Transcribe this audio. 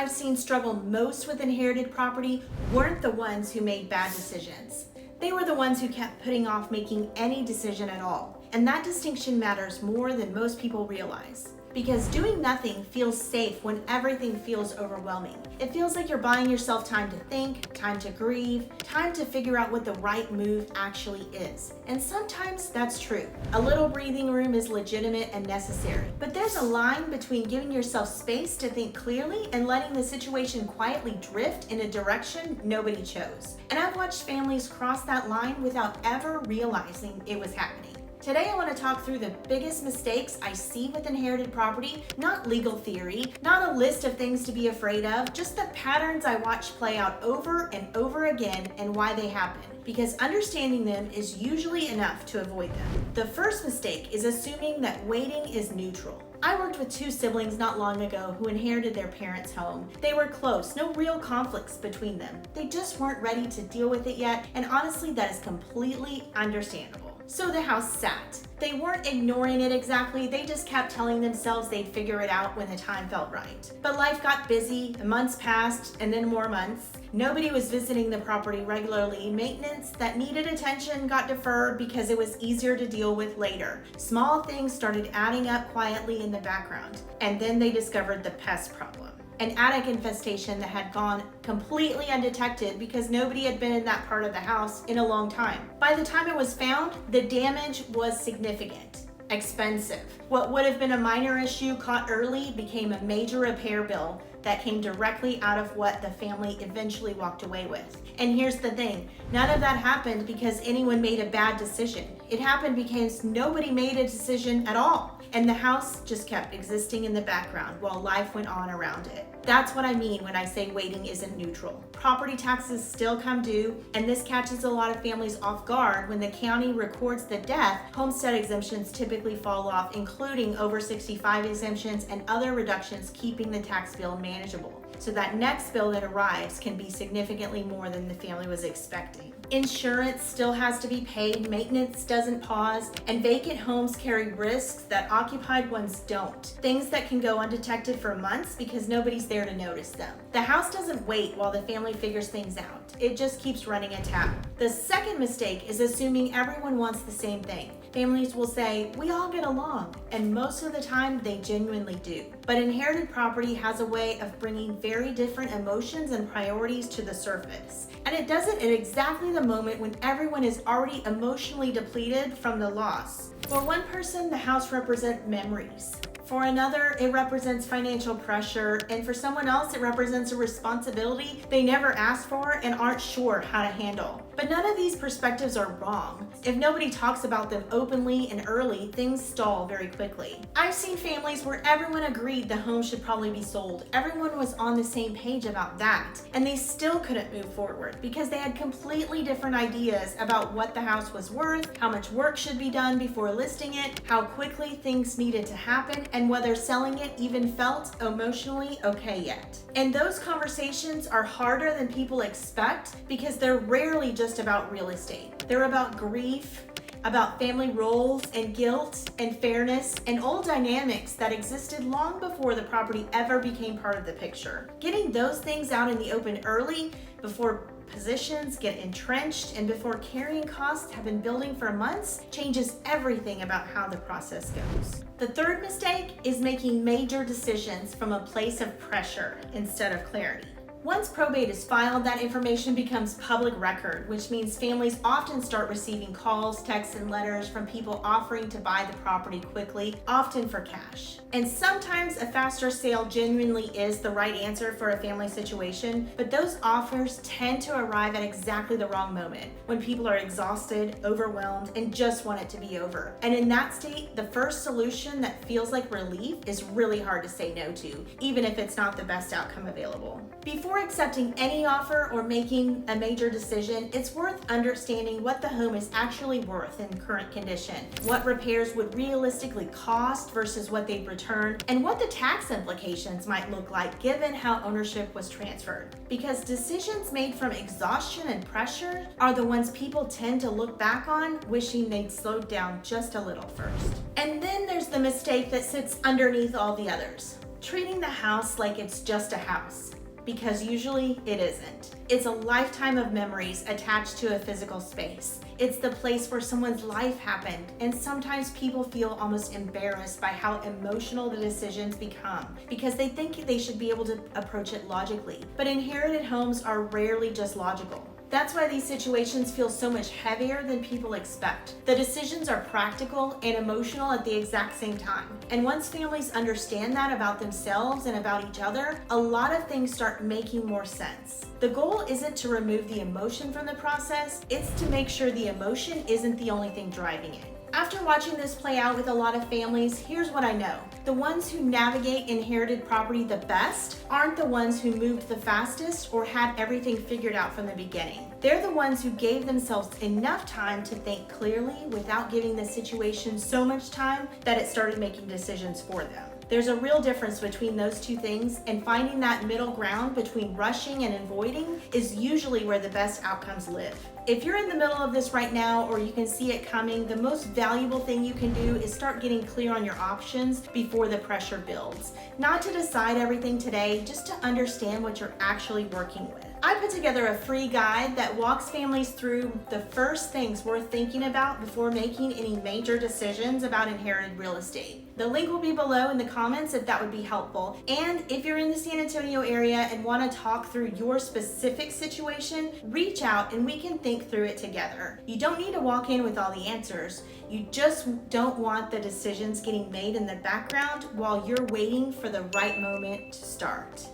I've seen struggle most with inherited property weren't the ones who made bad decisions. They were the ones who kept putting off making any decision at all. And that distinction matters more than most people realize. Because doing nothing feels safe when everything feels overwhelming. It feels like you're buying yourself time to think, time to grieve, time to figure out what the right move actually is. And sometimes that's true. A little breathing room is legitimate and necessary. But there's a line between giving yourself space to think clearly and letting the situation quietly drift in a direction nobody chose. And I've watched families cross that line without ever realizing it was happening. Today I want to talk through the biggest mistakes I see with inherited property, not legal theory, not a list of things to be afraid of, just the patterns I watch play out over and over again and why they happen, because understanding them is usually enough to avoid them. The first mistake is assuming that waiting is neutral. I worked with two siblings not long ago who inherited their parents' home. They were close, no real conflicts between them. They just weren't ready to deal with it yet, and honestly, that is completely understandable. So the house sat. They weren't ignoring it exactly, they just kept telling themselves they'd figure it out when the time felt right. But life got busy, months passed, and then more months. Nobody was visiting the property regularly. Maintenance that needed attention got deferred because it was easier to deal with later. Small things started adding up quietly in the background. And then they discovered the pest problem. An attic infestation that had gone completely undetected because nobody had been in that part of the house in a long time. By the time it was found, the damage was significant, expensive. What would have been a minor issue caught early became a major repair bill that came directly out of what the family eventually walked away with. And here's the thing, none of that happened because anyone made a bad decision. It happened because nobody made a decision at all. And the house just kept existing in the background while life went on around it. That's what I mean when I say waiting isn't neutral. Property taxes still come due, and this catches a lot of families off guard. When the county records the death, homestead exemptions typically fall off, including over 65 exemptions and other reductions, keeping the tax bill manageable. So that next bill that arrives can be significantly more than the family was expecting. Insurance still has to be paid, maintenance doesn't pause, and vacant homes carry risks that occupied ones don't. Things that can go undetected for months because nobody's there to notice them. The house doesn't wait while the family figures things out. It just keeps running a tap. The second mistake is assuming everyone wants the same thing. Families will say, we all get along, and most of the time they genuinely do. But inherited property has a way of bringing very different emotions and priorities to the surface. And it does it at exactly the moment when everyone is already emotionally depleted from the loss. For one person, the house represents memories. For another, it represents financial pressure, and for someone else, it represents a responsibility they never asked for and aren't sure how to handle. But none of these perspectives are wrong. If nobody talks about them openly and early, things stall very quickly. I've seen families where everyone agreed the home should probably be sold. Everyone was on the same page about that, and they still couldn't move forward because they had completely different ideas about what the house was worth, how much work should be done before listing it, how quickly things needed to happen, and whether selling it even felt emotionally okay yet. And those conversations are harder than people expect because they're rarely just about real estate. They're about grief, about family roles and guilt and fairness and old dynamics that existed long before the property ever became part of the picture. Getting those things out in the open early, before positions get entrenched and before carrying costs have been building for months, changes everything about how the process goes. The third mistake is making major decisions from a place of pressure instead of clarity. Once probate is filed, that information becomes public record, which means families often start receiving calls, texts, and letters from people offering to buy the property quickly, often for cash. And sometimes a faster sale genuinely is the right answer for a family situation, but those offers tend to arrive at exactly the wrong moment, when people are exhausted, overwhelmed, and just want it to be over. And in that state, the first solution that feels like relief is really hard to say no to, even if it's not the best outcome available. Before accepting any offer or making a major decision, it's worth understanding what the home is actually worth in current condition, what repairs would realistically cost versus what they'd return, and what the tax implications might look like given how ownership was transferred. Because decisions made from exhaustion and pressure are the ones people tend to look back on wishing they'd slowed down just a little first. And then there's the mistake that sits underneath all the others. Treating the house like it's just a house, because usually it isn't. It's a lifetime of memories attached to a physical space. It's the place where someone's life happened, and sometimes people feel almost embarrassed by how emotional the decisions become because they think they should be able to approach it logically. But inherited homes are rarely just logical. That's why these situations feel so much heavier than people expect. The decisions are practical and emotional at the exact same time. And once families understand that about themselves and about each other, a lot of things start making more sense. The goal isn't to remove the emotion from the process, it's to make sure the emotion isn't the only thing driving it. After watching this play out with a lot of families, here's what I know. The ones who navigate inherited property the best aren't the ones who moved the fastest or had everything figured out from the beginning. They're the ones who gave themselves enough time to think clearly without giving the situation so much time that it started making decisions for them. There's a real difference between those two things, and finding that middle ground between rushing and avoiding is usually where the best outcomes live. If you're in the middle of this right now, or you can see it coming, the most valuable thing you can do is start getting clear on your options before the pressure builds. Not to decide everything today, just to understand what you're actually working with. I put together a free guide that walks families through the first things worth thinking about before making any major decisions about inherited real estate. The link will be below in the comments if that would be helpful. And if you're in the San Antonio area and want to talk through your specific situation, reach out and we can think through it together. You don't need to walk in with all the answers. You just don't want the decisions getting made in the background while you're waiting for the right moment to start.